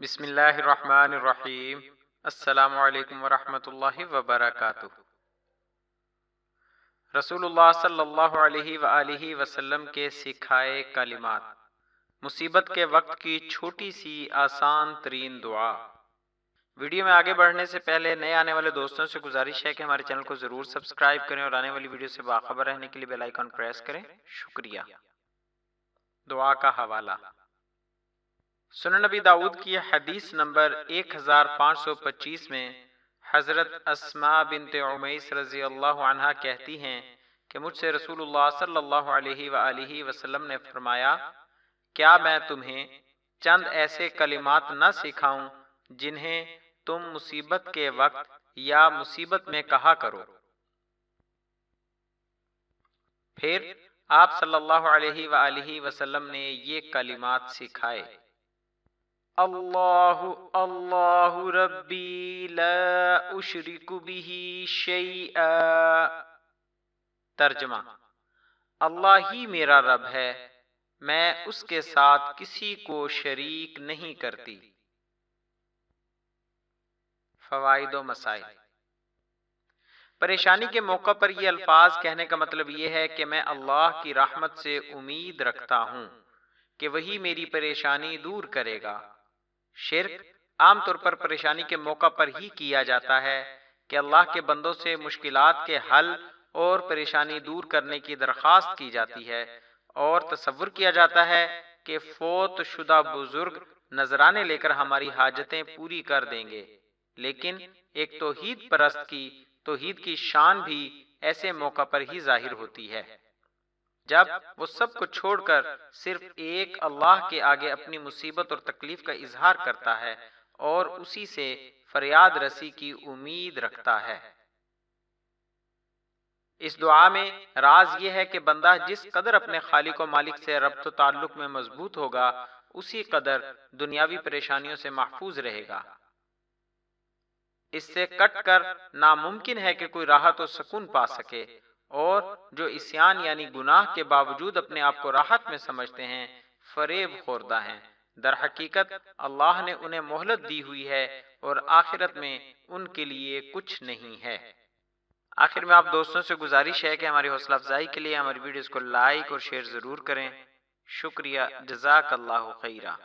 بسم اللہ الرحمن الرحیم۔ السلام علیکم ورحمۃ اللہ وبرکاتہ۔ رسول اللہ صلی اللہ علیہ وآلہ وسلم کے سکھائے کلمات، مصیبت کے وقت کی چھوٹی سی آسان ترین دعا۔ ویڈیو میں آگے بڑھنے سے پہلے نئے آنے والے دوستوں سے گزارش ہے کہ ہمارے چینل کو ضرور سبسکرائب کریں اور آنے والی ویڈیو سے باخبر رہنے کے لیے بیل آئیکن پریس کریں۔ شکریہ۔ دعا کا حوالہ۔ سنن نبی داؤد کی حدیث نمبر 1525 میں حضرت اسماء بنت عمیس رضی اللہ عنہا کہتی ہیں کہ مجھ سے رسول اللہ صلی اللہ علیہ وآلہ وسلم نے فرمایا، کیا میں تمہیں چند ایسے کلمات نہ سکھاؤں جنہیں تم مصیبت کے وقت یا مصیبت میں کہا کرو؟ پھر آپ صلی اللہ علیہ وآلہ وسلم نے یہ کلمات سکھائے: اللہ اللہ ربی لا اشرک بہ شیئا۔ ترجمہ: اللہ ہی میرا رب ہے، میں اس کے ساتھ کسی کو شریک نہیں کرتی۔ فوائد و مسائل۔ پریشانی کے موقع پر یہ الفاظ کہنے کا مطلب یہ ہے کہ میں اللہ کی رحمت سے امید رکھتا ہوں کہ وہی میری پریشانی دور کرے گا۔ شرک عام طور پر پریشانی کے موقع پر ہی کیا جاتا ہے کہ اللہ کے بندوں سے مشکلات کے حل اور پریشانی دور کرنے کی درخواست کی جاتی ہے، اور تصور کیا جاتا ہے کہ فوت شدہ بزرگ نذرانے لے کر ہماری حاجتیں پوری کر دیں گے۔ لیکن ایک توحید پرست کی توحید کی شان بھی ایسے موقع پر ہی ظاہر ہوتی ہے، جب وہ سب کو چھوڑ کر صرف ایک اللہ کے آگے اپنی مصیبت اور تکلیف کا اظہار کرتا ہے اور اسی سے فریاد رسی کی امید رکھتا ہے۔ اس دعا میں راز یہ ہے کہ بندہ جس قدر اپنے خالق و مالک سے ربط و تعلق میں مضبوط ہوگا، اسی قدر دنیاوی پریشانیوں سے محفوظ رہے گا۔ اس سے کٹ کر ناممکن ہے کہ کوئی راحت و سکون پا سکے، اور جو عصیان یعنی گناہ کے باوجود اپنے آپ کو راحت میں سمجھتے ہیں، فریب خوردہ ہیں۔ در حقیقت اللہ نے انہیں مہلت دی ہوئی ہے اور آخرت میں ان کے لیے کچھ نہیں ہے۔ آخر میں آپ دوستوں سے گزارش ہے کہ ہماری حوصلہ افزائی کے لیے ہماری ویڈیوز کو لائک اور شیئر ضرور کریں۔ شکریہ، جزاک اللہ خیرہ۔